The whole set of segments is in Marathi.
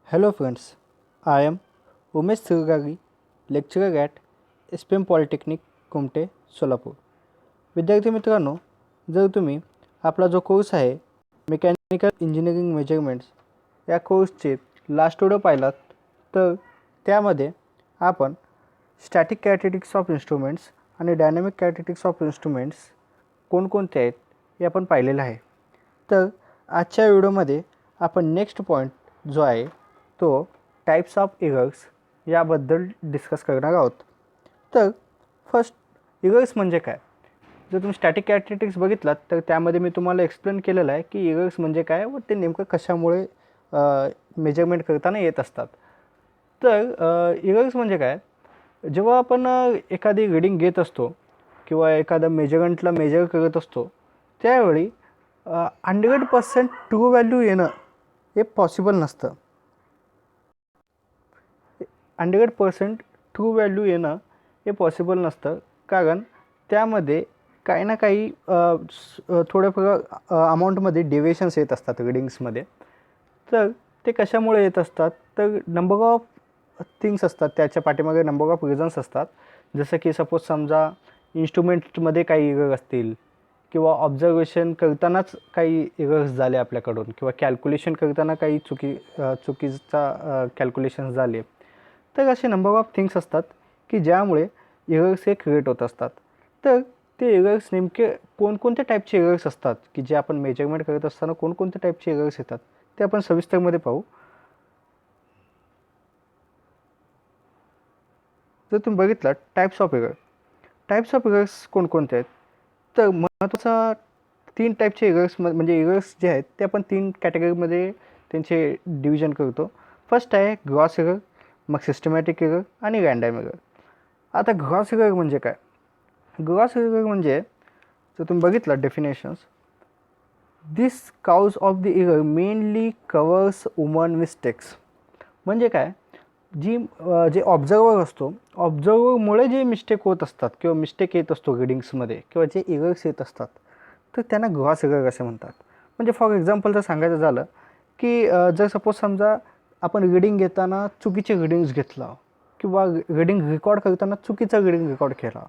Hello friends, I am Umesh Sirgagi, lecturer at SPM Polytechnic, Kumte, Solapur. विद्यार्थी मित्रांनो, जर तुम्ही आपला जो कोर्स आहे मेकॅनिकल इंजिनिअरिंग मेजरमेंट्स या कोर्सचे लास्ट व्हिडिओ पाहिलात तर त्यामध्ये आपण स्टॅटिक कॅरेक्टरिस्टिक्स ऑफ इन्स्ट्रुमेंट्स आणि डायनॅमिक कॅरेक्टरिस्टिक्स ऑफ इन्स्ट्रुमेंट्स कोणकोणते आहेत हे आपण पाहिलेलं आहे. तर आजच्या व्हिडिओमध्ये आपण नेक्स्ट पॉईंट जो आहे तो टाइप्स ऑफ एरर्स याबद्दल डिस्कस करणार आहोत. तर फर्स्ट एरर्स म्हणजे काय? जर तुम्ही स्टॅटिक कॅरेक्टरिस्टिक्स बघितलात तर त्यामध्ये मी तुम्हाला एक्सप्लेन केलेलं आहे की एरर्स म्हणजे काय व ते नेमकं कशामुळे मेजरमेंट करताना येत असतात. तर एरर्स म्हणजे काय? जेव्हा आपण एखादी रीडिंग घेत असतो किंवा एखादा मेजरमेंटला मेजर करत असतो त्यावेळी 100% ट्रू व्हॅल्यू येणं हे पॉसिबल नसतं. 100% ट्रू व्हॅल्यू येणं हे पॉसिबल नसतं, कारण त्यामध्ये काही ना काही थोड्याफार अमाऊंटमध्ये डेविएशन्स येत असतात रीडिंग्समध्ये. तर ते कशामुळे येत असतात? तर नंबर ऑफ थिंग्स असतात, त्याच्या पाठीमागे नंबर ऑफ रिझन्स असतात. जसं की सपोज समजा इन्स्ट्रुमेंटमध्ये काही एरर असतील किंवा ऑब्झर्वेशन करतानाच काही एरर्स झाले आपल्याकडून किंवा कॅल्क्युलेशन करताना काही चुकीचा कॅल्क्युलेशन्स झाले. तर असे नंबर ऑफ थिंग्स असतात की ज्यामुळे एरर्स हे क्रिएट होत असतात. तर ते एरर्स नेमके कोणकोणत्या टाईपचे एरर्स असतात की जे आपण मेजरमेंट करत असताना कोणकोणत्या टाईपचे एरर्स येतात ते आपण सविस्तरमध्ये पाहू. जर तुम्ही बघितलं टाईप्स ऑफ एरर्स कोणकोणते आहेत तर महत्त्वाचा 3 टाईपचे एरर्स म्हणजे एरर्स जे आहेत ते आपण 3 कॅटेगरीमध्ये त्यांचे डिव्हिजन करतो. फर्स्ट आहे ग्रॉस एरर, मग सिस्टमॅटिक एरर आणि रँडम एरर. आता ग्रॉस एरर म्हणजे काय? ग्रॉस एरर म्हणजे जर तुम्ही बघितलं definitions, this cause of the error mainly covers human mistakes. म्हणजे काय? जे ऑब्झर्वर असतो, ऑब्झर्वरमुळे जे मिस्टेक होत असतात किंवा मिस्टेक येत असतो रीडिंग्समध्ये किंवा जे एरर्स येत असतात तर त्यांना ग्रॉस एरर असे म्हणतात. म्हणजे फॉर एक्झाम्पल जर सांगायचं झालं की जर सपोज समजा आपण रीडिंग घेताना चुकीचे रीडिंग्स घेतला किंवा रीडिंग रेकॉर्ड करताना चुकीचा रीडिंग रेकॉर्ड केला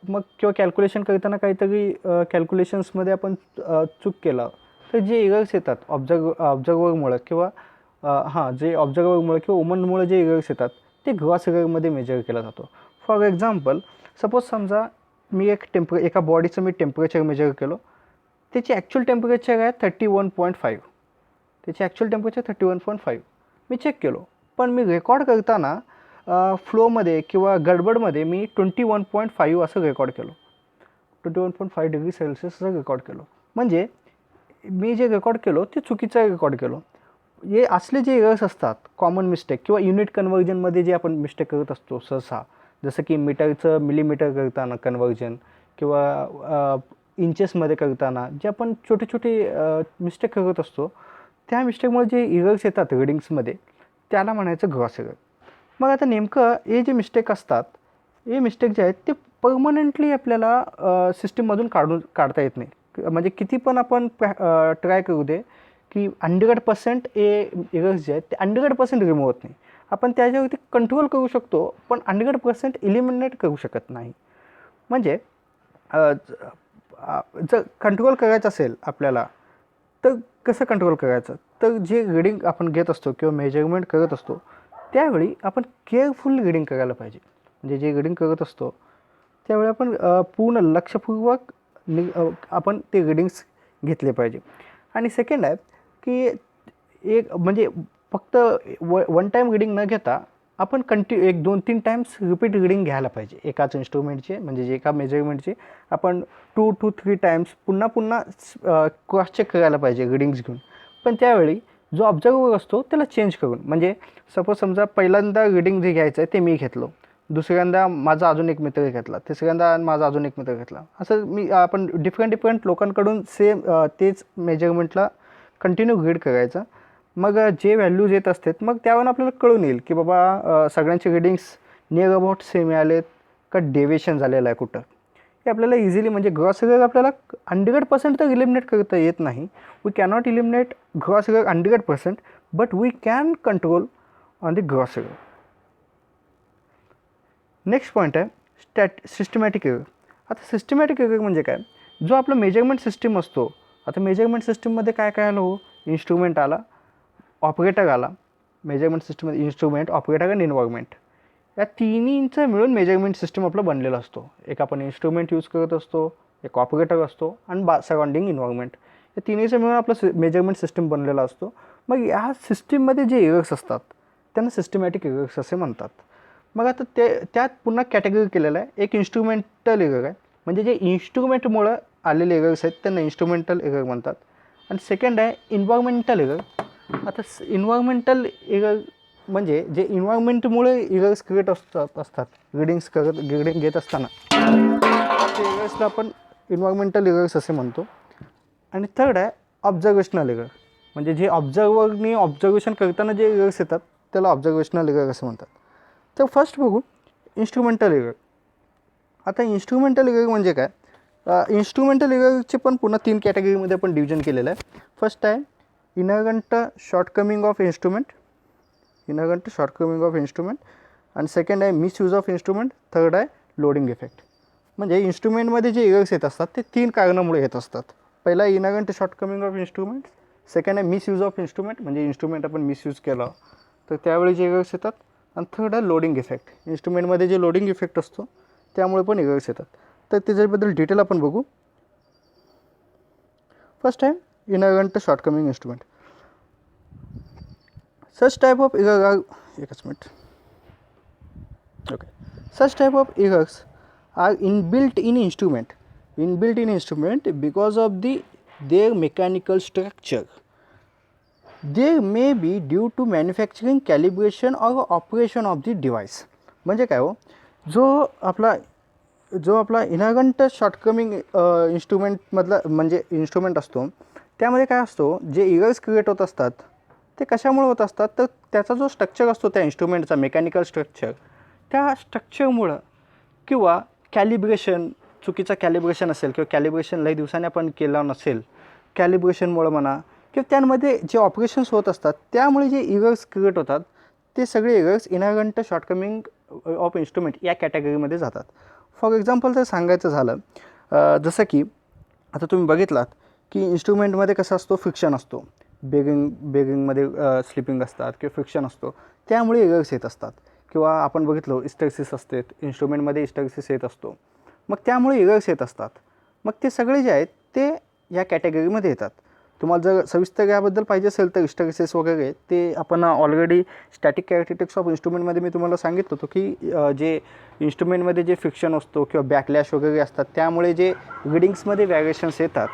मग किंवा कॅल्क्युलेशन करताना काहीतरी कॅल्क्युलेशन्समध्ये आपण चूक केला तर जे एरर्स येतात ऑब्झर्वरमुळं किंवा जे ऑब्झर्वरमुळे किंवा वुमनमुळे जे एरर्स येतात ते ग्रॉस एररमध्ये मेजर केला जातो. फॉर एक्झाम्पल सपोज समजा मी एका बॉडीचं मी टेम्परेचर मेजर केलं, त्याची ॲक्च्युअल टेम्परेचर आहे 31.5, त्याची ॲक्च्युअल टेम्परेचर 31.5 मी चेक केलो, पण मी रेकॉर्ड करताना फ्लोमध्ये किंवा गडबडमध्ये मी 21.5 असं रेकॉर्ड केलं, 21.5 डिग्री सेल्सिअस असं रेकॉर्ड केलं. म्हणजे मी जे रेकॉर्ड केलं ते चुकीचं रेकॉर्ड केलं. हे असले जे एरर्स असतात कॉमन मिस्टेक किंवा युनिट कन्व्हर्जनमध्ये जे आपण मिस्टेक करत असतो सहसा, जसं की मीटरचं मिलीमीटर करताना कन्व्हर्जन किंवा इंचेसमध्ये करताना जे आपण छोटे छोटे मिस्टेक करत असतो त्या मिस्टेकमुळे जे एरर्स येतात रीडिंग्समध्ये त्याला म्हणायचं ग्रॉस एरर. मग आता नेमकं हे जे मिस्टेक असतात हे मिस्टेक जे आहेत ते परमनंटली आपल्याला सिस्टीममधून काढता येत नाही. म्हणजे किती पण आपण ट्राय करू दे की 100% एरर्स जे आहेत ते 100% रिमूव्ह होत नाही. आपण त्याच्यावरती कंट्रोल करू शकतो पण 100% इलिमिनेट करू शकत नाही. म्हणजे जर कंट्रोल करायचं असेल आपल्याला तर कसं कंट्रोल करायचं? तर जे रीडिंग आपण घेत असतो किंवा मेजरमेंट करत असतो त्यावेळी आपण केअरफुल रीडिंग करायला पाहिजे. म्हणजे जे रीडिंग करत असतो त्यावेळी आपण पूर्ण लक्षपूर्वक आपण ते रीडिंग्स घेतले पाहिजे. आणि सेकंड आहे की म्हणजे फक्त वन टाईम रीडिंग न घेता आपण 1, 2, 3 टाईम्स रिपीट रीडिंग घ्यायला पाहिजे. एकाच इन्स्ट्रुमेंटचे म्हणजे एका मेजरमेंटचे आपण 2 to 3 टाईम्स पुन्हा क्रॉस चेक करायला पाहिजे रीडिंग्स घेऊन. पण त्यावेळी जो ऑब्झर्वर असतो त्याला चेंज करून, म्हणजे सपोज समजा पहिल्यांदा रीडिंग जे घ्यायचं आहे ते मी घेतलो, दुसऱ्यांदा माझा अजून एक मित्र घेतला, तिसऱ्यांदा माझा अजून एक मित्र घेतला, असं आपण डिफरंट लोकांकडून सेम तेच मेजरमेंटला कंटिन्यू रीड करायचं. मग जे व्हॅल्यूज येत असतात मग त्यावरून आपल्याला कळून येईल की बाबा सगळ्यांचे रीडिंग्स नियर अबाउट सेम आलेत का डेविएशन झालेलं आहे कुठं. हे आपल्याला इझिली, म्हणजे ग्रॉस एरर आपल्याला 100% तर इलिमिनेट करता येत नाही. We cannot eliminate gross error 100%, but we can control on the gross error. Next point आहे सिस्टमॅटिक एरर. आता सिस्टमॅटिक एरर म्हणजे काय, जो आपला मेजरमेंट सिस्टीम असतो. आता मेजरमेंट सिस्टीममध्ये काय काय आलं हो, इन्स्ट्रुमेंट आला, ऑपरेटर आला. मेजरमेंट सिस्टममध्ये इन्स्ट्रुमेंट, ऑपरेटर आणि इन्व्हायरमेंट, या तिन्हींचं मिळून मेजरमेंट सिस्टम आपलं बनलेलं असतो. एक आपण इन्स्ट्रुमेंट यूज करत असतो, एक ऑपरेटर असतो आणि सराउंडिंग इन्व्हायरमेंट, या तिन्हीचं मिळून आपलं मेजरमेंट सिस्टम बनलेला असतो. मग या सिस्टीममध्ये जे एरर्स असतात त्यांना सिस्टमॅटिक एरर्स असे म्हणतात. मग आता त्यात पुन्हा कॅटेगरी केलेलं आहे. एक इन्स्ट्रुमेंटल एरर आहे, म्हणजे जे इन्स्ट्रुमेंटमुळं आलेले एरर्स आहेत त्यांना इन्स्ट्रुमेंटल एरर म्हणतात. आणि सेकंड आहे इन्व्हायरमेंटल एरर. आता इन्व्हायरमेंटल एरर म्हणजे जे इन्व्हायरमेंटमुळे एरर्स क्रिएट असतात रीडिंग घेत असताना, ते एरर्सला आपण इन्व्हायरमेंटल एरर्स असे म्हणतो. आणि थर्ड आहे ऑब्झर्वेशनल एरर, म्हणजे जे ऑब्झर्वरनी ऑब्झर्वेशन करताना जे एरर्स येतात त्याला ऑब्झर्वेशनल एरर असं म्हणतात. तर फर्स्ट बघू इन्स्ट्रुमेंटल एरर. आता इन्स्ट्रुमेंटल एरर म्हणजे काय, इन्स्ट्रुमेंटल एररचे पण पुन्हा 3 कॅटेगरीमध्ये आपण डिव्हिजन केलेलं आहे. फर्स्ट आहे इनहरंट शॉर्टकमिंग ऑफ इन्स्ट्रुमेंट, आणि सेकंड आहे मिसयूज ऑफ इन्स्ट्रुमेंट, थर्ड आहे लोडिंग इफेक्ट. म्हणजे इन्स्ट्रुमेंटमध्ये जे एरर्स येत असतात ते 3 कारणामुळे येत असतात. पहिला इनहरंट शॉर्टकमिंग ऑफ इन्स्ट्रुमेंट, सेकंड आहे मिसयूज ऑफ इन्स्ट्रुमेंट, म्हणजे इन्स्ट्रुमेंट आपण मिसयूज केला तर त्यावेळी जे एरर्स येतात, आणि थर्ड आहे लोडिंग इफेक्ट, इन्स्ट्रुमेंटमध्ये जे लोडिंग इफेक्ट असतो त्यामुळे पण एरर्स येतात. तर त्याच्याबद्दल डिटेल आपण बघू. फर्स्ट आहे inherent shortcoming instrument. Such type of error are Such type of errors are inbuilt in instrument because of their mechanical structure. They may be due to manufacturing, calibration or operation of the device. म्हणजे काय हो, जो आपला इनहरंट शॉर्टकमिंग इन्स्ट्रुमेंटमधला म्हणजे इन्स्ट्रुमेंट असतो त्यामध्ये काय असतो, जे एरर्स क्रिएट होत असतात ते कशामुळे होत असतात, तर त्याचा जो स्ट्रक्चर असतो त्या इन्स्ट्रुमेंटचा मेकॅनिकल स्ट्रक्चर, त्या स्ट्रक्चरमुळं किंवा कॅलिब्रेशन, चुकीचं कॅलिब्रेशन असेल किंवा कॅलिब्रेशन लई दिवसांनी आपण केलं नसेल, कॅलिब्रेशनमुळं म्हणा किंवा त्यांमध्ये जे ऑपरेशन्स होत असतात त्यामुळे जे एरर्स क्रिएट होतात ते सगळे एरर्स इनहरंट शॉर्टकमिंग ऑफ इन्स्ट्रुमेंट या कॅटेगरीमध्ये जातात. फॉर एक्झाम्पल जर सांगायचं झालं, जसं की आता तुम्ही बघितलात की इन्स्ट्रुमेंटमध्ये कसं असतो, फ्रिक्शन असतो, बेरिंगमध्ये स्लिपिंग असतात किंवा फ्रिक्शन असतो, त्यामुळे एरर्स येत असतात. किंवा आपण बघितलं हिस्टरेसिस असते, इन्स्ट्रुमेंटमध्ये हिस्टरेसिस येत असतो, मग त्यामुळे एरर्स येत असतात. मग ते सगळे जे आहेत ते या कॅटेगरीमध्ये येतात. तुम्हाला जर सविस्तर याबद्दल पाहिजे असेल तर हिस्टरेसिस वगैरे ते आपण ऑलरेडी स्टॅटिक कॅरेक्टरिस्टिक्स ऑफ इन्स्ट्रुमेंटमध्ये मी तुम्हाला सांगितलं होतं की जे इन्स्ट्रुमेंटमध्ये जे फ्रिक्शन असतो किंवा बॅकलॅश वगैरे असतात त्यामुळे जे रीडिंग्समध्ये व्हॅरिएशन्स येतात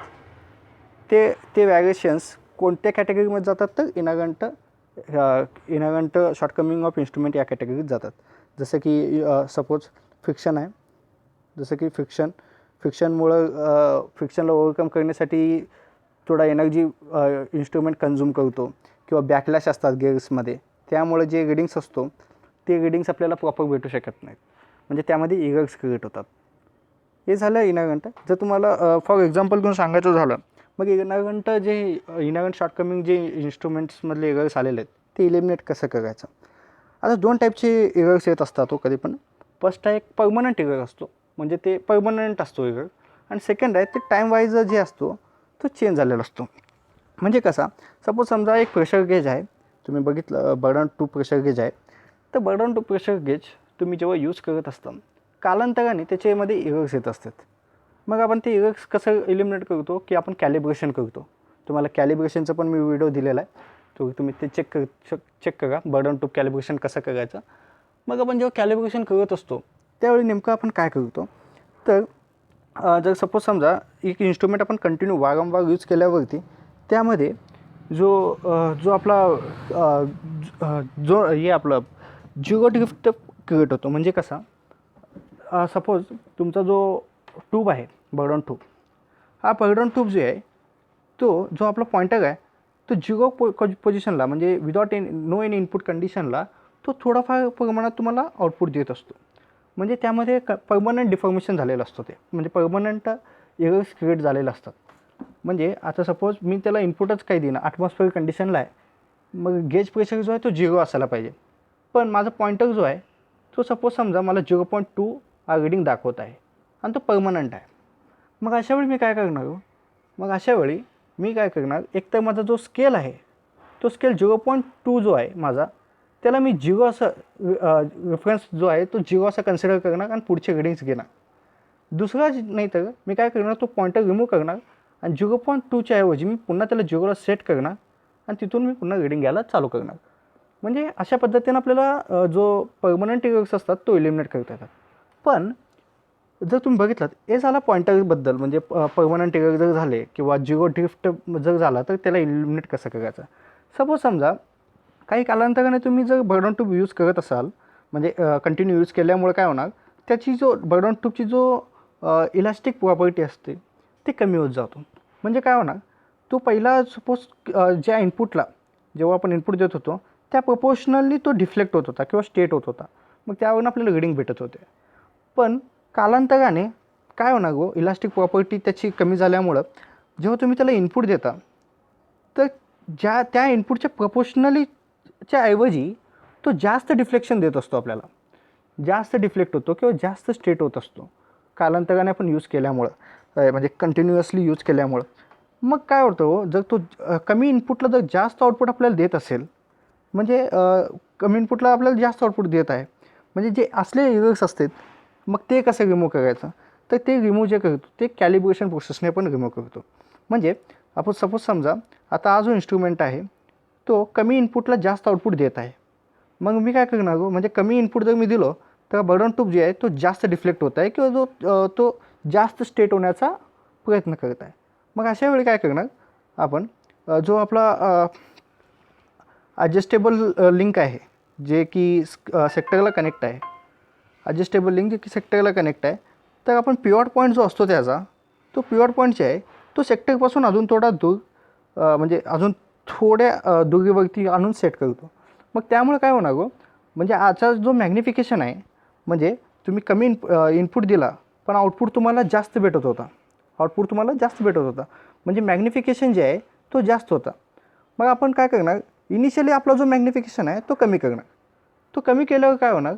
ते व्हॅरिएशन्स कोणत्या कॅटेगरीमध्ये जातात, तर इनहरंट शॉर्टकमिंग ऑफ इन्स्ट्रुमेंट या कॅटेगरीत जातात. जसं की सपोज फ्रिक्शन आहे, जसं की फ्रिक्शनला ओव्हरकम करण्यासाठी थोडा एनर्जी इन्स्ट्रुमेंट कन्झ्युम करतो, किंवा बॅकलॅश असतात गेअर्समध्ये, त्यामुळे जे रीडिंग्स असतो ते रीडिंग्स आपल्याला प्रॉपर भेटू शकत नाहीत, म्हणजे त्यामध्ये एरर्स क्रिएट होतात. हे झालं इनहरंट. जर तुम्हाला फॉर एक्झाम्पल घेऊन सांगायचं झालं, मग इनहरंट शॉर्टकमिंग जे इन्स्ट्रुमेंट्समधले एरर्स आलेले आहेत ते इलिमिनेट कसं करायचं. आता 2 टाईपचे एरर्स येत असतात तो कधी पण. फर्स्ट आहे एक परमनंट एरर असतो, म्हणजे ते परमनंट असतो एरर, आणि सेकंड आहे ते टाईम वाईज जे असतो तो चेंज झालेला असतो. म्हणजे कसा, सपोज समजा एक प्रेशर गेज आहे, तुम्ही बघितलं बर्डन टू प्रेशर गेज आहे, तर बर्डन टू प्रेशर गेज तुम्ही जेव्हा यूज करत असता कालांतराने त्याच्यामध्ये एरर्स येत असतात. मग आपण ते एरर्स कसं एलिमिनेट करतो की आपण कॅलिब्रेशन करतो. तुम्हाला कॅलिब्रेशनचं पण मी व्हिडिओ दिलेला आहे, तो तुम्ही ते चेक करा, बर्डन टू कॅलिब्रेशन कसं करायचं. मग आपण जेव्हा कॅलिब्रेशन करत असतो त्यावेळी नेमकं आपण काय करतो, तर जर सपोज समजा एक इन्स्ट्रुमेंट आपण कंटिन्यू वारंवार यूज केल्यावरती त्यामध्ये जो आपला आपलं झिरो ड्रिफ्ट क्रिएट होतो. म्हणजे कसा, सपोज तुमचा जो ट्यूब आहे बर्डन ट्यूब, हा बर्डन ट्यूब जे आहे तो जो आपला पॉइंटर आहे तो 0 पोझिशनला, म्हणजे विदाउट नो एनी इनपुट कंडिशनला तो थोडाफार प्रमाणात तुम्हाला आउटपुट देत असतो. म्हणजे त्यामध्ये परमनंट डिफॉर्मेशन झालेलं असतं, ते म्हणजे परमनंट एरर्स क्रिएट झालेलं असतात. म्हणजे आता सपोज मी त्याला इनपुटच काही देईन, ॲटमॉस्फिअर कंडिशनला आहे मग गेज प्रेशर जो आहे तो 0 असायला पाहिजे. पण माझा पॉईंटर जो आहे तो सपोज समजा मला 0.2 हा रीडिंग दाखवत आहे आणि तो परमनंट आहे. मग अशावेळी मी काय करणार हो? मग अशावेळी मी काय करणार, एकतर माझा जो स्केल आहे तो स्केल 0.2 जो आहे माझा, त्याला मी 0 असं रेफरन्स जो आहे तो 0 असा कन्सिडर करणार आणि पुढचे रीडिंग्स घेणार. दुसरा नाही तर मी काय करणार, तो पॉईंटर रिमूव्ह करणार आणि 0.2च्या ऐवजी मी पुन्हा त्याला 0ला सेट करणार आणि तिथून मी पुन्हा रीडिंग घ्यायला चालू करणार. म्हणजे अशा पद्धतीनं आपल्याला जो परमनंट एरर्स असतात तो एलिमिनेट करता येतात. पण जर तुम्ही बघितलात, हे झाला पॉईंटरबद्दल, म्हणजे परमनंट एरर जर झाले किंवा 0 ड्रिफ्ट जर झाला तर त्याला एलिमिनेट कसं करायचं. सपोज समजा काही कालांतराने तुम्ही जर बर्डन ट्यूब यूज करत असाल, म्हणजे कंटिन्यू यूज केल्यामुळे काय होणार, त्याची जो बर्डन ट्यूबची जो इलास्टिक प्रॉपर्टी असते ते कमी होत जातो. म्हणजे काय होणार, तो पहिला सपोज ज्या इनपुटला जेव्हा आपण इनपुट देत होतो त्या प्रोपोर्शनली तो डिफ्लेक्ट होत होता किंवा स्टेट होत होता, मग त्यावरून आपल्याला रीडिंग भेटत होते. पण कालांतराने काय होणार गो, इलास्टिक प्रॉपर्टी त्याची कमी झाल्यामुळं जेव्हा तुम्ही त्याला इनपुट देता तर त्या इनपुटच्या प्रोपोर्शनलीच्या ऐवजी तो जास्त डिफ्लेक्शन देत असतो, आपल्याला जास्त डिफ्लेक्ट होतो किंवा जास्त स्ट्रेट होत असतो कालांतराने आपण यूज केल्यामुळं, म्हणजे कंटिन्युअसली यूज केल्यामुळं. मग काय होतं हो, जर तो कमी इनपुटला जर जास्त आउटपुट आपल्याला देत असेल, म्हणजे कमी इनपुटला आपल्याला जास्त आउटपुट देत आहे, म्हणजे जे असले एरर्स असतात मग ते कसं रिमूव्ह करायचं, तर ते रिमूव्ह जे करतो ते कॅलिब्रेशन प्रोसेसने पण रिमूव्ह करतो. म्हणजे आपण सपोज समजा आता हा जो इन्स्ट्रुमेंट आहे तो कमी इनपुटला जास्त आउटपुट देत आहे, मग मी काय करणार गो, म्हणजे कमी इनपुट जर मी दिलो तर बर्डन ट्यूब जे आहे तो जास्त डिफ्लेक्ट होत आहे किंवा तो जास्त स्टेट होण्याचा प्रयत्न करत आहे. मग अशा वेळी काय करणार आपण, जो आपला ॲडजस्टेबल लिंक आहे जे की सेक्टरला कनेक्ट आहे, ॲडजस्टेबल लिंक जे की सेक्टरला कनेक्ट आहे, तर आपण पिवॉट पॉईंट जो असतो त्याचा, तो पिवॉट पॉईंट जे आहे तो सेक्टरपासून अजून थोडा दूर, म्हणजे अजून थोड्या दुरीवरती आणून सेट करतो. मग त्यामुळे काय होणार गो, म्हणजे आजचा जो मॅग्निफिकेशन आहे, म्हणजे तुम्ही कमी इनपुट दिला पण आउटपुट तुम्हाला जास्त भेटत होता, म्हणजे मॅग्निफिकेशन जे आहे तो जास्त होता. मग आपण काय करणार, इनिशियली आपला जो मॅग्निफिकेशन आहे तो कमी करणार. तो कमी केल्यावर काय होणार,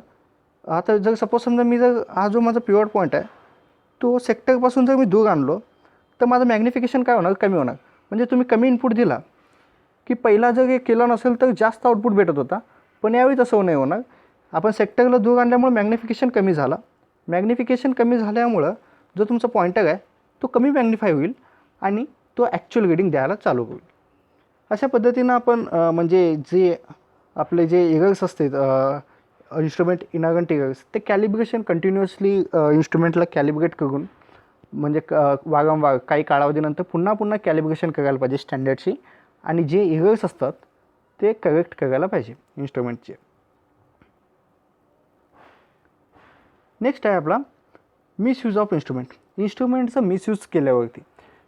आता जर सपोज समजा मी जर हा जो माझा पिवॉट पॉईंट आहे तो सेक्टरपासून जर मी दूर आणलो तर माझं मॅग्निफिकेशन काय होणार, कमी होणार. म्हणजे तुम्ही कमी इनपुट दिला की पहिला जर हे केलं नसेल तर जास्त आउटपुट भेटत होता, पण यावेळी तसं नाही होणार. आपण सेक्टरला दूर आणल्यामुळे मॅग्निफिकेशन कमी झाला. मॅग्निफिकेशन कमी झाल्यामुळं जो तुमचा पॉईंटर आहे तो कमी मॅग्निफाय होईल आणि तो ॲक्च्युअल रीडिंग द्यायला चालू होईल. अशा पद्धतीनं आपण म्हणजे जे आपले जे एरर्स असतात, इन्स्ट्रुमेंट इनॅरंट एरर्स, ते कॅलिब्रेशन कंटिन्युअसली इन्स्ट्रुमेंटला कॅलिब्रेट करून, म्हणजे वारंवार काही कालावधीनंतर पुन्हा कॅलिब्रेशन करायला पाहिजे स्टँडर्डशी, आणि जे एरर्स असतात ते करेक्ट करायला पाहिजे इन्स्ट्रुमेंटचे. नेक्स्ट आहे आपला मिसयूज ऑफ इन्स्ट्रुमेंट. इन्स्ट्रुमेंटचं मिसयूज केल्यावरती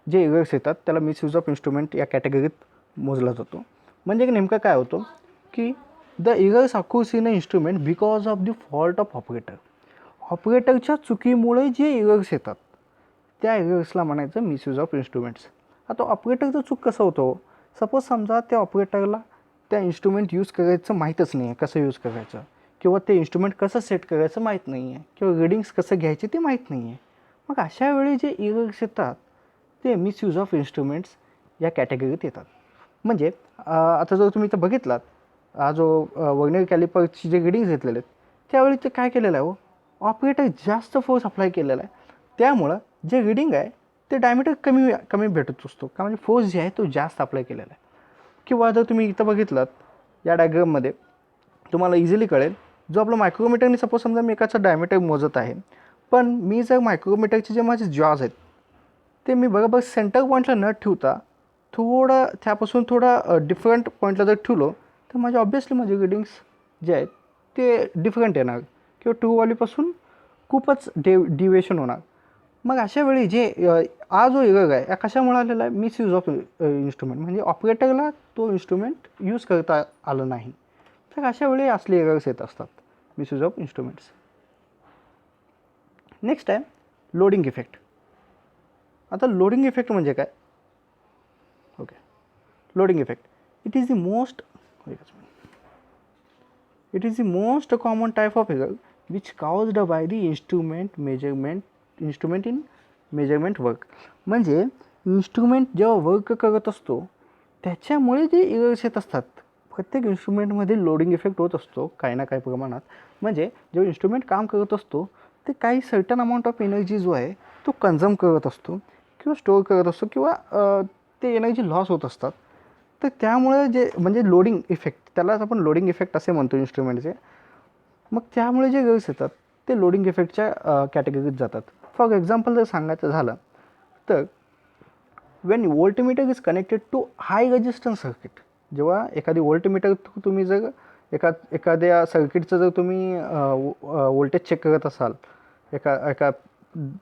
जे एरर्स येतात त्याला मिसयूज ऑफ इन्स्ट्रुमेंट या कॅटेगरीत मोजला जातो. म्हणजे नेमकं काय होतं की the errors occurs in a instrument because of the fault of operator. ऑपरेटरच्या चुकीमुळे जे एरर्स येतात त्या एरर्सला म्हणायचं मिसयूज ऑफ इन्स्ट्रुमेंट्स. आता ऑपरेटरचं चूक कसं होतं, सपोज समजा त्या ऑपरेटरला त्या इन्स्ट्रुमेंट यूज करायचं माहीतच नाही आहे, कसं यूज करायचं, किंवा ते इन्स्ट्रुमेंट कसं सेट करायचं माहीत नाही आहे, किंवा रीडिंग्स कसं घ्यायचे ते माहीत नाही आहे. मग अशा वेळी जे एरर्स येतात ते मिसयूज ऑफ इन्स्ट्रुमेंट्स या कॅटेगरीत येतात. म्हणजे आता जर तुम्ही इथं बघितलात, हा जो वर्नियर कॅलिपरची जे रीडिंग्स घेतलेले आहेत त्यावेळी ते काय केलेलं आहे हो, ऑपरेटर जास्त फोर्स अप्लाय केलेला आहे, त्यामुळं जे रीडिंग आहे ते डायमीटर कमी भेटत असतो का, म्हणजे फोर्स जे आहे तो जास्त अप्लाय केलेला आहे. किंवा जर तुम्ही इथं बघितलात या डायग्राममध्ये तुम्हाला इझिली कळेल, जो आपलं मायक्रोमीटरने सपोज समजा मी एकाचं डायमीटर मोजत आहे, पण मी जर मायक्रोमीटरचे जे माझे जॉज आहेत ते मी बरोबर सेंटर पॉईंटला न ठेवता त्यापासून थोडा डिफरंट पॉईंटला जर ठेवलो तर माझे ऑब्वियसली माझे रीडिंग्स जे आहेत ते डिफरंट येणार किंवा ट्रू व्हॅल्यूपासून खूपच डिव्हिएशन होणार. मग अशा वेळी जे हा जो एरर आहे या कशामुळे आलेला आहे, मिसयूज ऑफ इन्स्ट्रुमेंट, म्हणजे ऑपरेटरला तो इन्स्ट्रुमेंट यूज करता आलं नाही. तर अशा वेळी असले एरर्स येत असतात, मिसयूज ऑफ इन्स्ट्रुमेंट्स. नेक्स्ट आहे लोडिंग इफेक्ट. आता लोडिंग इफेक्ट म्हणजे काय, okay, loading effect it is the most It is the most common type of error which caused by the instrument in measurement work. म्हणजे इन्स्ट्रुमेंट जेव्हा वर्क करत असतो त्याच्यामुळे जे एरर्स येत असतात. प्रत्येक इन्स्ट्रुमेंटमध्ये लोडिंग इफेक्ट होत असतो काही ना काही प्रमाणात. म्हणजे जेव्हा इन्स्ट्रुमेंट काम करत असतो ते काही सर्टन अमाऊंट ऑफ एनर्जी जो आहे तो कन्झ्युम करत असतो किंवा स्टोअर करत असतो किंवा ते एनर्जी लॉस होत असतात. तर त्यामुळे जे म्हणजे लोडिंग इफेक्ट, त्यालाच आपण लोडिंग इफेक्ट असे म्हणतो इन्स्ट्रुमेंटचे. मग त्यामुळे जे एरर्स येतात ते लोडिंग इफेक्टच्या कॅटेगरीत जातात. फॉर एक्झाम्पल जर सांगायचं झालं तर when voltmeter is connected to high resistance circuit. जेव्हा एखादी व्होल्टमीटर तुम्ही जर एखाद्या सर्किटचं जर तुम्ही व्होल्टेज चेक करत असाल एका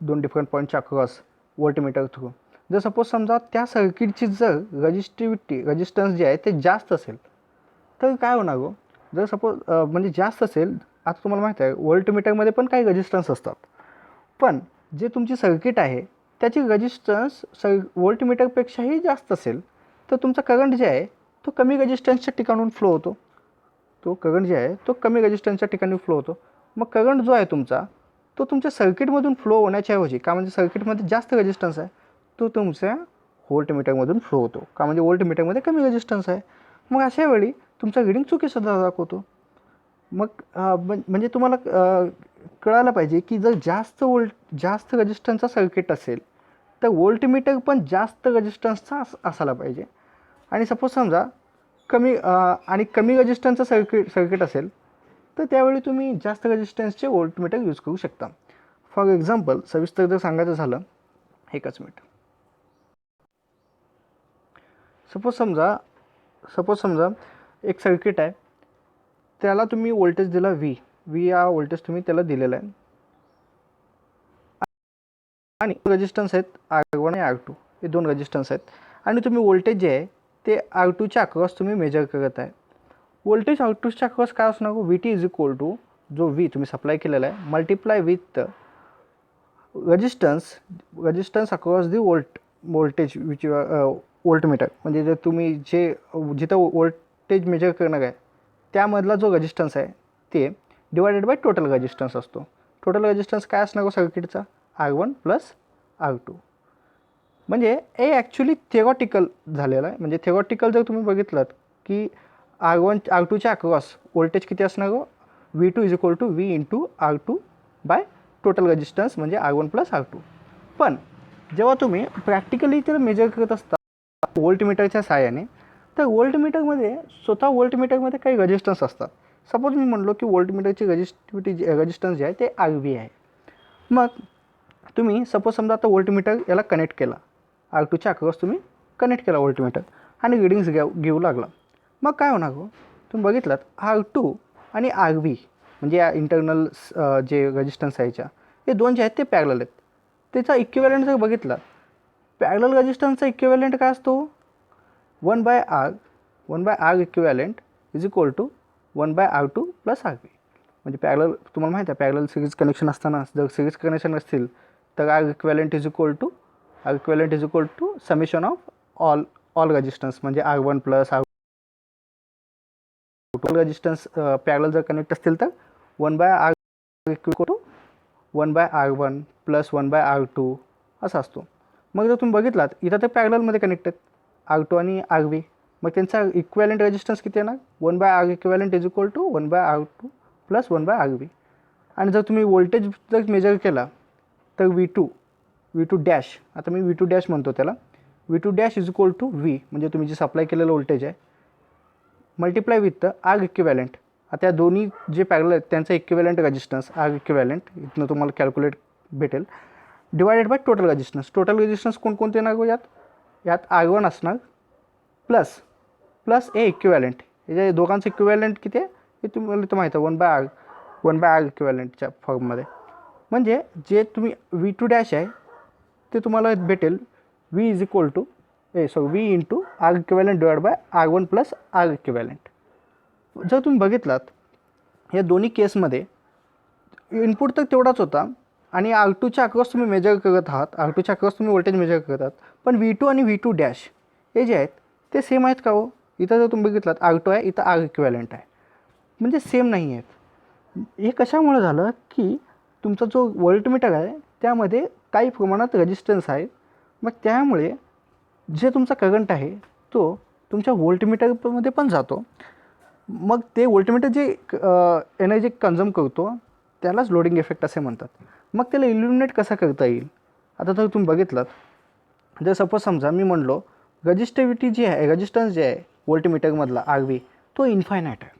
2 डिफरंट पॉईंटच्या अक्रॉस व्होल्टमीटर थ्रू, जर सपोज समजा त्या सर्किटची जर रेजिस्टन्स जे आहे ते जास्त असेल तर काय होणार हो, जर सपोज म्हणजे जास्त असेल. आता तुम्हाला माहीत आहे व्होल्टमीटरमध्ये पण काही रेजिस्टन्स असतात, पण जे तुमची सर्किट आहे त्याची रेजिस्टन्स व्होल्टमीटरपेक्षाही जास्त असेल तर तुमचा करंट जे आहे तो कमी रेजिस्टन्सच्या ठिकाणून फ्लो होतो. कमी रेजिस्टन्सच्या ठिकाणी फ्लो होतो. मग करंट जो आहे तुमचा तो तुमच्या सर्किटमधून फ्लो होण्याच्याऐवजी, का म्हणजे सर्किटमध्ये जास्त रेजिस्टन्स आहे, तो तुमच्या व्होल्टमीटरमधून फ्लो होतो, का म्हणजे व्होल्टमीटरमध्ये कमी रेजिस्टन्स आहे. मग अशा वेळी तुमचा रीडिंग चुकीचा दाखवतो. मग म्हणजे तुम्हाला कळायला पाहिजे की जर जास्त रेजिस्टन्सचा सर्किट असेल तर व्होल्टमीटर पण जास्त रेजिस्टन्सचा असायला पाहिजे. आणि सपोज समजा कमी रेजिस्टन्सचं सर्किट असेल तर त्यावेळी तुम्ही जास्त रेजिस्टन्सचे व्होल्टमीटर यूज करू शकता. फॉर एक्झाम्पल सविस्तर जर सांगायचं झालं, एकच मिनिट. सपोज समजा एक सर्किट आहे, त्याला तुम्ही व्होल्टेज दिला व्ही हा व्होल्टेज तुम्ही त्याला दिलेला आहे आणि रेजिस्टन्स आहेत R1 आणि R2, हे 2 रेजिस्टन्स आहेत. आणि तुम्ही व्होल्टेज जे आहे ते R2च्या अक्रॉस तुम्ही मेजर करत आहे. व्होल्टेज R2च्या अक्रॉस काय असणार, VT इज इक्वल टू जो V तुम्ही सप्लाय केलेला आहे multiply with resistance across the voltage which voltmeter. म्हणजे जर तुम्ही जिथं व्होल्टेज मेजर करणार आहे त्यामधला जो रेजिस्टन्स आहे ते डिवायडेड बाय टोटल रेजिस्टन्स असतो. टोटल रेजिस्टन्स काय असणार सर्किटचा, R1 प्लस R2. म्हणजे हे ॲक्च्युली थिअरॉटिकल झालेलं आहे. म्हणजे थिअरॉटिकल जर तुम्ही बघितलं की R2च्या अक्रॉस व्होल्टेज किती असणार, V2 is equal to V into R2 by total resistance म्हणजे R1 प्लस R2. पण जेव्हा तुम्ही प्रॅक्टिकली ते मेजर करत असता व्होल्टमीटरच्या सहाय्याने, तर व्होल्टमीटरमध्ये काही रेजिस्टन्स असतात. सपोज मी म्हणलो की व्होल्टमीटरची रेजिस्टन्स जे आहे ते RV आहे. मग तुम्ही सपोज समजा आता व्होल्टमीटर याला कनेक्ट केला, R2च्या अक्रॉस तुम्ही कनेक्ट केला व्होल्टमीटर आणि रिडिंग्स घेऊ लागला. मग काय होणार हो, तुम्ही बघितलात R2 आणि RV म्हणजे या इंटरनल जे रेजिस्टन्स आहे हे दोन जे आहेत ते पॅरलल आहेत. त्याचा इक्विव्हॅलंट जर बघितला, पॅरलल रेजिस्टन्सचा इक्विव्हॅलंट काय असतो, 1/R equivalent is equal to 1/R2 plus RV. म्हणजे पॅरलल तुम्हाला माहीत आहे पॅरलल सिरीज कनेक्शन असताना जर सिरीज कनेक्शन असतील तर R equivalent is equal to summation of all resistance म्हणजे R1 plus R2. Resistance parallel जर कनेक्ट असतील तर 1/R equal to 1/R1 plus 1/R2 असा असतो. मग जर तुम्ही बघितलात इथं ते पॅरललमध्ये कनेक्ट आहेत R2 आणि RV, मग त्यांचा इक्विव्हॅलंट रेजिस्टन्स किती येणार, 1/R equivalent is equal to 1/R2 plus 1/RV. आणि जर तुम्ही व्होल्टेज जर मेजर केला तर V2 डॅश, आता मी V2 डॅश म्हणतो त्याला, V2 dash is equal to V म्हणजे तुम्ही जे सप्लाय केलेलं व्होल्टेज आहे मल्टिप्लाय विथ R इक्विव्हॅलंट. आता या दोन्ही जे पॅरलल आहेत त्यांचा इक्विव्हॅलंट रेजिस्टन्स R इक्विव्हॅलंट इथनं तुम्हाला कॅल्क्युलेट भेटेल, divided by total resistance. Total resistance कोणकोणते येणार हो, यात R1 असणार प्लस ए इक्विव्हॅलंट. याच्या दोघांचं इक्विव्हॅलंट किती आहे हे तुम्हाला इथं माहीत आहे 1/R इक्विव्हॅलंटच्या फॉर्ममध्ये. म्हणजे जे तुम्ही V2 डॅश आहे ते तुम्हाला भेटेल V into R equivalent divide by R1 plus R equivalent. जर तुम्ही बघितलात या दोन्ही केसमध्ये इनपुट तर तेवढाच होता आणि R2च्या अक्रॉस तुम्ही मेजर करत आहात, R2च्या अक्रॉस तुम्ही व्होल्टेज मेजर करत आहात, पण V2 आणि V2 डॅश हे जे आहेत ते सेम आहेत का हो, इथं जर तुम्ही बघितलात R2 आहे, इथं R इक्विव्हॅलेंट आहे, म्हणजे सेम नाही आहेत. हे कशामुळे झालं की तुमचा जो व्होल्टमीटर आहे त्यामध्ये काही प्रमाणात रेजिस्टन्स आहे. मग त्यामुळे जे तुमचा करंट आहे तो तुमच्या व्होल्टमीटरमध्ये पण जातो. मग ते व्होल्टमीटर जे एनर्जी कन्झ्युम करतो त्यालाच लोडिंग इफेक्ट असे म्हणतात. मग त्याला इल्युमिनेट कसा करता येईल? आता जर तुम्ही बघितलात, जर सपोज समजा मी म्हणलो रजिस्टिव्हिटी जी आहे, रेजिस्टन्स जे आहे व्होल्टमीटरमधला RV, तो इन्फायनाईट आहे.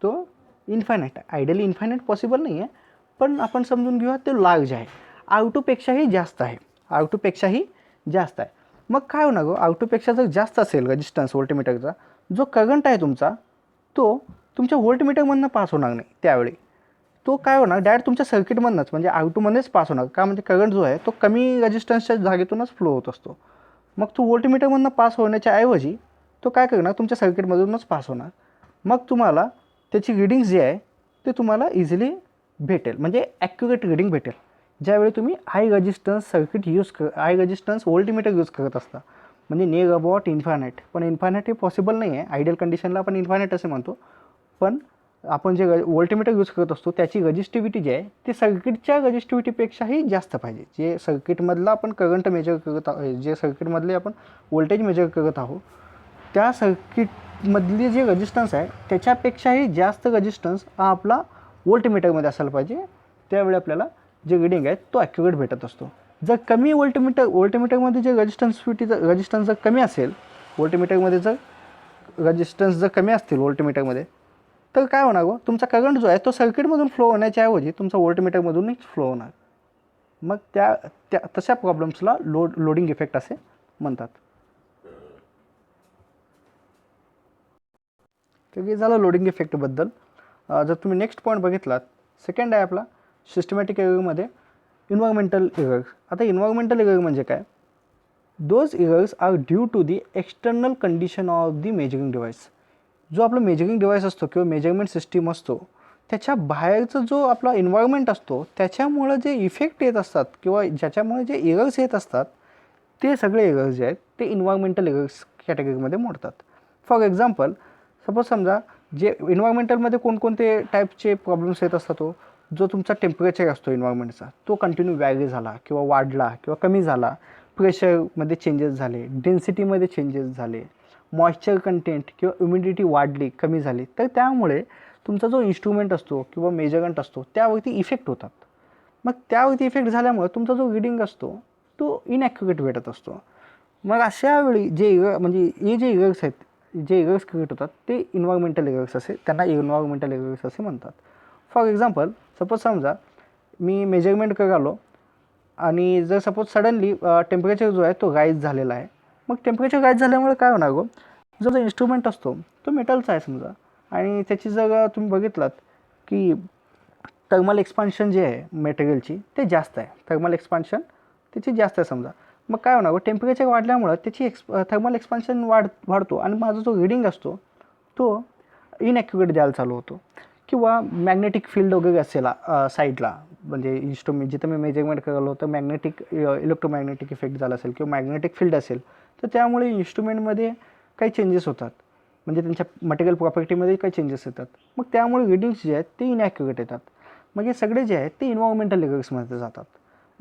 तो इन्फायनाईट आहे. आयडियली इन्फायनाईट पॉसिबल नाही आहे, पण आपण समजून घेऊया ते लार्ज आहे. R2पेक्षाही जास्त आहे. R2पेक्षाही जास्त आहे. मग काय होणार गो, R2पेक्षा जर जास्त असेल रेजिस्टन्स व्होल्टमीटरचा, जो करंट आहे तुमचा तो तुमच्या व्होल्टमीटरमधनं पास होणार नाही. त्यावेळी तो काय होणार, डायरेक्ट तुमच्या सर्किटमधनंच म्हणजे R2मध्येच पास होणार. का, म्हणजे करंट जो आहे तो कमी रेजिस्टन्सच्या जागेतूनच फ्लो होत असतो. मग तो व्होल्टमीटरमधनं पास होण्याच्या ऐवजी तो काय करणार, तुमच्या सर्किटमधूनच पास होणार. मग तुम्हाला त्याची रिडिंग्स जी आहे ते तुम्हाला इझिली भेटेल, म्हणजे ॲक्युरेट रिडिंग भेटेल ज्यावेळी तुम्ही हाय रेजिस्टन्स सर्किट हाय रेजिस्टन्स व्होल्टमीटर यूज करत असता. म्हणजे नियर अबाउट इन्फायनाईट. पण इन्फायनाईट हे पॉसिबल नाही आहे. आयडियल कंडिशनला आपण इन्फायनाईट असे म्हणतो, पण आपण जे व्होल्टमीटर यूज करत असतो त्याची रजिस्टिव्हिटी जी आहे ती सर्किटच्या रजिस्टिव्हिटीपेक्षाही जास्त पाहिजे. जे सर्किटमधला आपण करंट मेजर करत आहोत, जे सर्किटमधले आपण व्होल्टेज मेजर करत आहोत, त्या सर्किटमधली जे रेजिस्टन्स आहे त्याच्यापेक्षाही जास्त रेजिस्टन्स हा आपला व्होल्टमीटरमध्ये असायला पाहिजे. त्यावेळी आपल्याला जे रिडिंग आहे तो ॲक्युरेट भेटत असतो. जर कमी व्होल्टमीटरमध्ये जे रेजिस्टन्स जर कमी असेल, व्होल्टमीटरमध्ये जर रेजिस्टन्स जर कमी असतील व्होल्टमीटरमध्ये, तर काय होणार गो, तुमचा करंट जो आहे तो सर्किटमधून फ्लो होण्याच्याऐवजी तुमचा व्होल्टमीटरमधूनच फ्लो होणार. मग तशा प्रॉब्लेम्सला लोडिंग इफेक्ट असे म्हणतात. तर हे झालं लोडिंग इफेक्टबद्दल. जर तुम्ही नेक्स्ट पॉईंट बघितलात, सेकंड आहे आपला सिस्टमॅटिक एररमध्ये इन्व्हायरमेंटल एरर्स. आता इन्व्हायरमेंटल एरर म्हणजे काय? Those errors are due to the external condition of the measuring device. जो आपला मेजरिंग डिव्हाइस असतो किंवा मेजरमेंट सिस्टीम असतो त्याच्या बाहेरचा जो आपला एन्व्हायरमेंट असतो त्याच्यामुळं जे इफेक्ट येत असतात किंवा ज्याच्यामुळे जे एरर्स येत असतात ते सगळे एरर्स जे आहेत ते इन्व्हायरमेंटल एरर्स कॅटेगरीमध्ये मोडतात. फॉर एक्झाम्पल, सपोज समजा जे इन्व्हायरमेंटलमध्ये कोणकोणते टाईपचे प्रॉब्लेम्स येत असतात, जो तुमचा टेम्परेचर असतो इन्व्हायरमेंटचा तो कंटिन्यू वॅरी झाला किंवा वाढला किंवा कमी झाला, प्रेशरमध्ये चेंजेस झाले, डेन्सिटीमध्ये चेंजेस झाले, मॉइश्चर कंटेंट किंवा ह्युमिडिटी वाढली कमी झाली, तर त्यामुळे तुमचा जो इन्स्ट्रुमेंट असतो किंवा मेजरमेंट असतो त्यावरती इफेक्ट होतात. मग त्यावरती इफेक्ट झाल्यामुळे तुमचा जो रिडिंग असतो तो इनॲक्युरेट भेटत असतो. मग अशा वेळी म्हणजे हे जे एरर्स आहेत, जे एरर्स क्रिएट होतात ते इन्व्हायरमेंटल एरर्स त्यांना इन्व्हायरमेंटल एरर्स असे म्हणतात. फॉर एक्झाम्पल, सपोज समजा मी मेजरमेंट करालो आणि जर सपोज सडनली टेम्परेचर जो आहे तो राईज झालेला आहे. मग टेम्परेचर राईज झाल्यामुळे काय होणार गो, जो इन्स्ट्रुमेंट असतो तो मेटलचा आहे समजा, आणि त्याची जर तुम्ही बघितलात की थर्मल एक्सपान्शन जे आहे मटेरियलची ते जास्त आहे, थर्मल एक्सपान्शन त्याची जास्त आहे समजा. मग काय होणार, टेम्परेचर वाढल्यामुळं त्याची थर्मल एक्सपान्शन वाढतो आणि माझा जो रिडिंग असतो तो इनॲक्युरेट द्यायला चालू होतो. किंवा मॅग्नेटिक फील्ड वगैरे असेल साईडला, म्हणजे इन्स्ट्रुमेंट जिथं मी मेजरमेंट करायला होतं मॅग्नेटिक इलेक्ट्रोमॅग्नेटिक इफेक्ट झाला असेल किंवा मॅग्नेटिक फील्ड असेल, तर त्यामुळे इन्स्ट्रुमेंटमध्ये काही चेंजेस होतात, म्हणजे त्यांच्या मटेरियल प्रॉपर्टीमध्ये काही चेंजेस येतात. मग त्यामुळे रिडिंग्स जे आहेत ते इनॲक्युरेट येतात. मग हे सगळे जे आहेत ते इन्व्हायरमेंटल एरर्समध्ये जातात.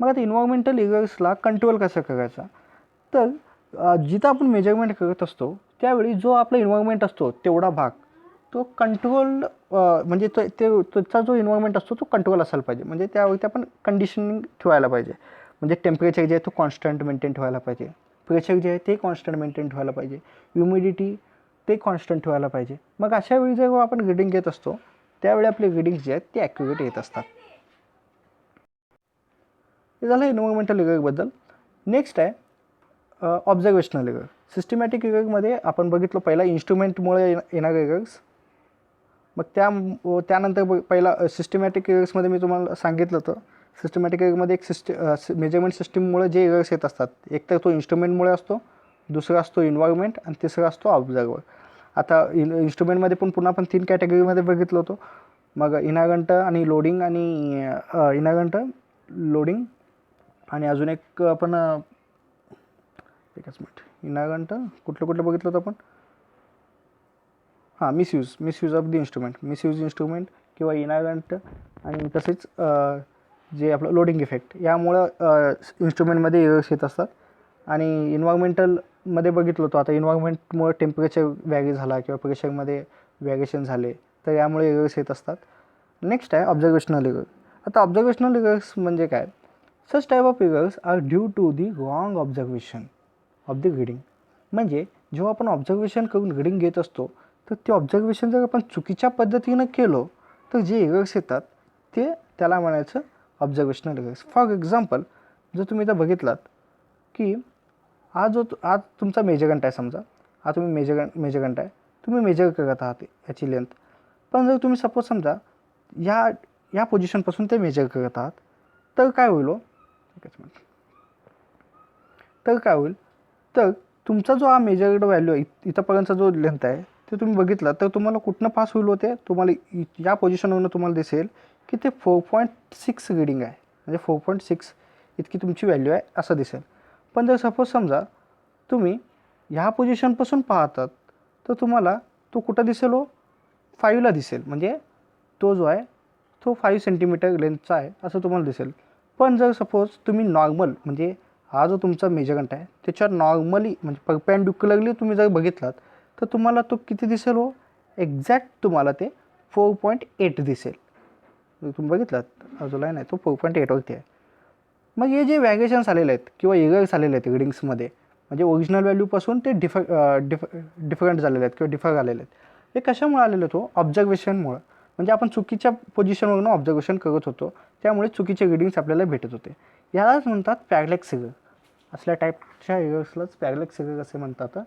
मग आता इन्व्हायरमेंटल एरर्सला कंट्रोल कसं करायचा, तर जिथं आपण मेजरमेंट करत असतो त्यावेळी जो आपला इन्व्हायरमेंट असतो तेवढा भाग तो कंट्रोल, म्हणजे त्याचा जो इन्व्हायरमेंट असतो तो कंट्रोल असायला पाहिजे. म्हणजे त्यावरती आपण कंडिशनिंग ठेवायला पाहिजे. म्हणजे टेम्परेचर जे आहे तो कॉन्स्टंट मेंटेन ठेवायला पाहिजे, प्रेशर जे आहे ते कॉन्स्टंट मेंटेन ठेवायला पाहिजे, ह्युमिडिटी ते कॉन्स्टंट ठेवायला पाहिजे. मग अशा वेळी जेव्हा आपण रिडिंग घेत असतो त्यावेळी आपले रिडिंग्स जे आहेत ते ॲक्युरेट येत असतात. हे झालं इन्व्हायरमेंटल एररबद्दल. नेक्स्ट आहे ऑब्झर्वेशनल एरर. सिस्टमॅटिक एररमध्ये आपण बघितलं पहिला इन्स्ट्रुमेंटमुळे येणारे एरर्स. मग त्यानंतर पहिला सिस्टमॅटिक एरर्समध्ये मी तुम्हाला सांगितलं होतं, सिस्टमॅटिक एररमध्ये एक मेजरमेंट सिस्टीममुळे जे एरर्स येत असतात, एक तर तो इन्स्ट्रुमेंटमुळे असतो, दुसरा असतो इन्व्हायरमेंट आणि तिसरा असतो ऑब्झर्वर. आता इन्स्ट्रुमेंटमध्ये पण पुन्हा आपण 3 कॅटेगरीमध्ये बघितलं होतं. मग इनॅरंट आणि लोडिंग आणि इनॅरंट लोडिंग आणि अजून एक आपण एकच मिनिट, इनॅरंट कुठलं बघितलं होतं आपण, हां, मिसयूज ऑफ द इन्स्ट्रुमेंट किंवा इनॅरंट आणि तसेच जे आपलं लोडिंग इफेक्ट यामुळं इन्स्ट्रुमेंटमध्ये एरर्स येत असतात. आणि इन्व्हायरमेंटलमध्ये बघितलं होतं, आता इन्व्हायरमेंटमुळे टेम्परेचर व्हॅरी झाला किंवा प्रेशरमध्ये व्हॅरिएशन झाले तर यामुळे एरर्स येत असतात. नेक्स्ट आहे ऑब्झर्वेशनल एरर. आता ऑब्झर्वेशनल एरर्स म्हणजे काय? Such type of errors are due to the wrong observation of the reading. म्हणजे जेव्हा आपण ऑब्झर्वेशन करून रीडिंग घेत असतो तर ते ऑब्झर्वेशन जर आपण चुकीच्या पद्धतीनं केलो तर जे एरर्स येतात ते त्याला म्हणायचं ऑब्झर्वेशनल एरर्स. फॉर एक्झाम्पल, जर तुम्ही इथं बघितलात की आज तुमचा मेजरगंट आहे, समजा हा तुम्ही मेजरगंट आहे, तुम्ही मेजर करत आहात याची लेंथ. पण जर तुम्ही सपोज समजा या पोझिशनपासून ते मेजर करत आहात तर काय होईल? तर तुमचा जो हा मेजर्ड व्हॅल्यू आहे इथंपर्यंतचा जो लेंथ आहे ते तुम्ही बघितला तर तुम्हाला कुठनं पास होईल होते? तुम्हाला या पोझिशनवरून तुम्हाला दिसेल की ते 4.6 रीडिंग आहे, म्हणजे 4.6 इतकी तुमची व्हॅल्यू आहे असं दिसेल. पण जर सपोज समजा तुम्ही ह्या पोझिशनपासून पाहतात तर तुम्हाला तो कुठं दिसेल? 5ला दिसेल, म्हणजे तो जो आहे तो 5 सेंटीमीटर लेंथचा आहे असं तुम्हाला दिसेल. पण जर सपोज तुम्ही नॉर्मल, म्हणजे हा जो तुमचा मेजरगंट आहे त्याच्यावर नॉर्मली म्हणजे परपेंडिक्युलरली तुम्ही जर बघितलात तर तुम्हाला तो किती दिसेल? एक्झॅक्ट तुम्हाला ते 4.8 दिसेल. तुम्ही बघितलात हा जो लाईन आहे तो 4.8वरती आहे. मग हे जे व्हॅरिएशन्स आलेले आहेत किंवा एरर्स आलेले आहेत रीडिंग्समध्ये, म्हणजे ओरिजिनल व्हॅल्यूपासून ते डिफरंट झालेले आहेत किंवा डिफर आलेले आहेत, हे कशामुळे आलेलं होतं? ऑब्झर्वेशनमुळं. म्हणजे आपण चुकीच्या पोझिशनवरून ऑब्झर्वेशन करत होतो, त्यामुळे चुकीचे रीडिंग्स आपल्याला भेटत होते. यालाच म्हणतात पॅरॅलेक्स एरर. असल्या टाईपच्या एरर्सलाच पॅरॅलेक्स एरर असे म्हणतात.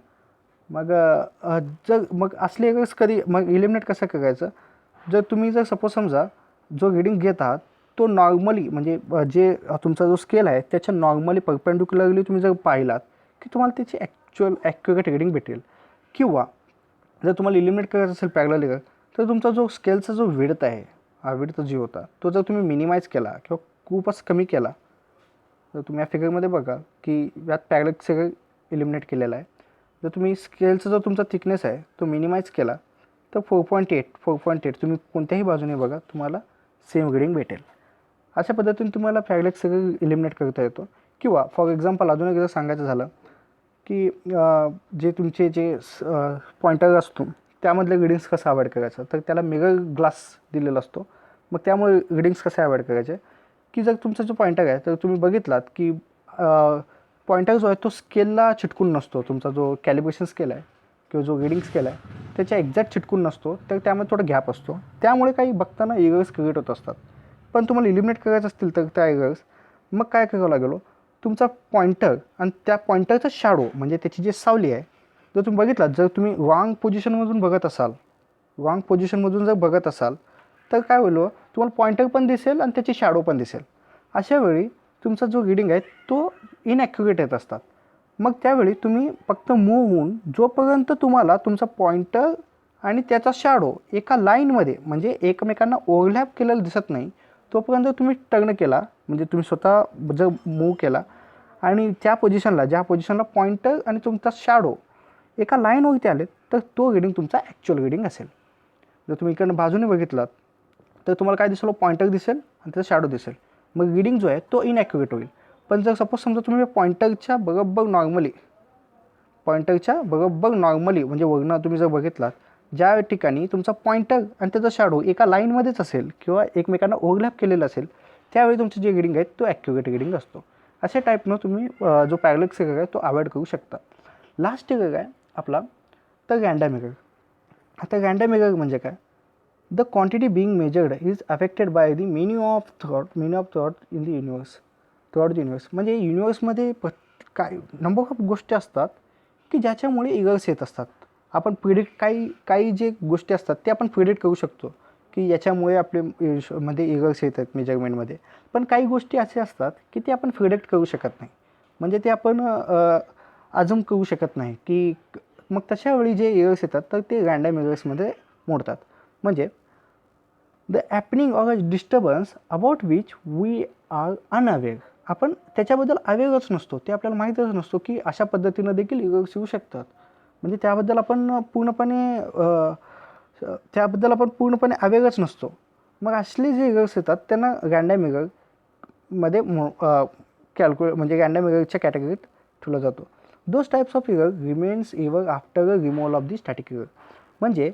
मग असले एरर्स कधी मग इलिमिनेट कसं करायचं? जर सपोज समजा जो रीडिंग घेत आहात तो नॉर्मली, म्हणजे जे तुमचा जो स्केल आहे त्याच्या नॉर्मली परपेंडिक्युलरली तुम्ही जर पाहिलात की तुम्हाला त्याची ॲक्युरेट रीडिंग भेटेल. किंवा जर तुम्हाला इलिमिनेट करायचं असेल पॅरलल एरर तर तुमचा जो स्केलचा जो विड्थ आहे, हा विड्थ जो होता तो जर तुम्ही मिनिमाइज केला किंवा खूपच कमी केला, तर तुम्ही या फिगरमध्ये बघा की यात पॅरॅलेक्स एरर इलिमिनेट केलेला आहे. जर तुम्ही स्केलचा जो तुमचा थिकनेस आहे तो मिनिमाइज केला तर 4.8 तुम्ही कोणत्याही बाजूने बघा तुम्हाला सेम रीडिंग भेटेल. अशा पद्धतीने तुम्हाला पॅरॅलेक्स एरर इलिमिनेट करता येतो. किंवा फॉर एक्झाम्पल अजून एक जर सांगायचं झालं की जे तुमचे जे पॉइंटर असतो त्यामधले रीडिंग्स कसं अवॉइड करायचं, तर त्याला मिरर ग्लास दिलेला असतो. मग त्यामुळे रीडिंग्स कसे अवॉइड करायचे की जर तुमचा जो पॉइंटर आहे तर तुम्ही बघितलात की पॉइंटर जो आहे तो स्केलला चिटकून नसतो. तुमचा जो कॅलिब्रेशन स्केल आहे किंवा जो रीडिंग स्केल आहे त्याच्या एक्झॅक्ट चिटकून नसतो, तर त्यामध्ये थोडा गॅप असतो. त्यामुळे काही बघताना एरर्स क्रिएट होत असतात. पण तुम्हाला इलिमिनेट करायचं असतील तर त्या एरर्स मग काय करावं लागेल? तुमचा पॉइंटर आणि त्या पॉइंटरचा शॅडो, म्हणजे त्याची जी सावली आहे, जर तुम्ही बघितलात, जर तुम्ही रॉंग पोझिशनमधून बघत असाल तर काय होईल? तुम्हाला पॉइंटर पण दिसेल आणि त्याची शॅडो पण दिसेल. अशा वेळी तुमचा जो रीडिंग आहे तो इनॲक्युरेट येत असतात. मग त्यावेळी तुम्ही फक्त मूव्ह होऊन जोपर्यंत तुम्हाला तुमचा पॉइंटर आणि त्याचा शॅडो एका लाईनमध्ये, म्हणजे एकमेकांना ओव्हरलॅप केलेलं दिसत नाही, तोपर्यंत तुम्ही टर्न केला, म्हणजे तुम्ही स्वतः जर मूव्ह केला आणि ज्या पोझिशनला पॉइंटर आणि तुमचा शॅडो एका लाईनवरती आले तर तो रीडिंग तुमचा ॲक्च्युअल रीडिंग असेल. जर तुम्ही इकडनं बाजूने बघितलात तर तुम्हाला काय दिसेल? पॉइंटर दिसेल आणि त्याचा शॅडो दिसेल. मग रीडिंग जो आहे तो इनॲक्युरेट होईल. पण जर सपोज समजा तुम्ही पॉइंटरच्या बरोबर नॉर्मली म्हणजे वरनं तुम्ही जर बघितलात, ज्या ठिकाणी तुमचा पॉइंटर आणि त्याचा शॅडो एका लाईनमध्येच असेल किंवा एकमेकांना ओव्हरलॅप केलेलं असेल, त्यावेळी तुमचं जे रीडिंग आहे तो ॲक्युरेट रीडिंग असतो. अशा टाईपनं तुम्ही जो पॅरॅलेक्स एरर आहे तो अवॉइड करू शकता. लास्ट एरर आहे आपला तर रँडम एरर. आता रँडम एरर म्हणजे काय? The quantity being measured is affected by the meaning of thought in the universe, throughout the universe. म्हणजे युनिवर्समध्ये काय नंबर ऑफ गोष्टी असतात की ज्याच्यामुळे एरर्स येत असतात. आपण काही जे गोष्टी असतात ते आपण प्रिडिक्ट करू शकतो की याच्यामुळे मध्ये एरर्स येत आहेत मेजरमेंटमध्ये. पण काही गोष्टी अशा असतात की ते आपण प्रिडिक्ट करू शकत नाही, म्हणजे ते आपण अजूम करू शकत नाही की मग तशा वेळी जे एरर्स येतात तर ते रँडम एरर्समध्ये मोडतात. म्हणजे the happening or a disturbance about which we are unaware. आपण त्याच्याबद्दल अवेअरच नसतो, ते आपल्याला माहीतच नसतो की अशा पद्धतीनं देखील एरर्स येऊ शकतात. म्हणजे त्याबद्दल आपण पूर्णपणे त्याबद्दल आपण पूर्णपणे अवेअरच नसतो. मग असले जे एरर्स येतात त्यांना रँडम एररमध्ये म्हणजे रँडम एररच्या कॅटेगरीत ठेवला जातो. Those types of error remains ever after a removal of the static error. म्हणजे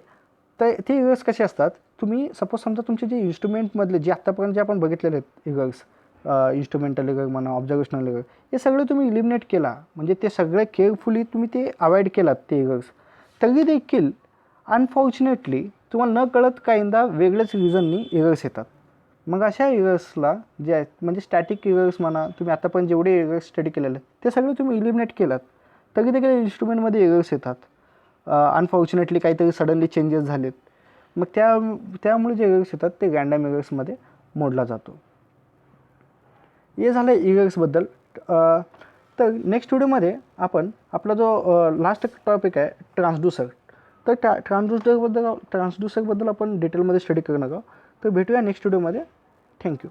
ते एरर्स कसे असतात, तुम्ही सपोज समजा तुमचे जे इन्स्ट्रुमेंटमधले जे आत्तापर्यंत जे आपण बघितलेले आहेत एरर्स, इन्स्ट्रुमेंटल एरर म्हणा, ऑब्झर्वेशनल एरर, हे सगळे तुम्ही इलिमिनेट केला, म्हणजे ते सगळे केअरफुली तुम्ही ते अवॉइड केलात ते एरर्स, तरी देखील अनफॉर्च्युनेटली तुम्हाला न कळत काहींदा वेगळ्याच रिझननी एरर्स येतात. मग अशा एरर्सला जे आहेत म्हणजे स्टॅटिक एरर्स म्हणा, तुम्ही आतापर्यंत जेवढे एरर्स स्टडी केलेले आहेत ते सगळे तुम्ही इलिमिनेट केलात, तरी देखील इन्स्ट्रुमेंटमध्ये एरर्स येतात. अनफॉर्च्युनेटली काहीतरी सडनली चेंजेस झालेत, मग त्यामुळे जे एरर्स येतात ते रँडम एरर्समध्ये मोडला जातो. हे झालं एरर्सबद्दल. तर नेक्स्ट व्हिडिओमध्ये आपण आपला जो लास्ट टॉपिक आहे ट्रान्सड्यूसर, तर ट्रान्सड्यूसरबद्दल आपण डिटेलमध्ये स्टडी करणार आहोत. तर भेटूया नेक्स्ट व्हिडिओमध्ये. थँक्यू.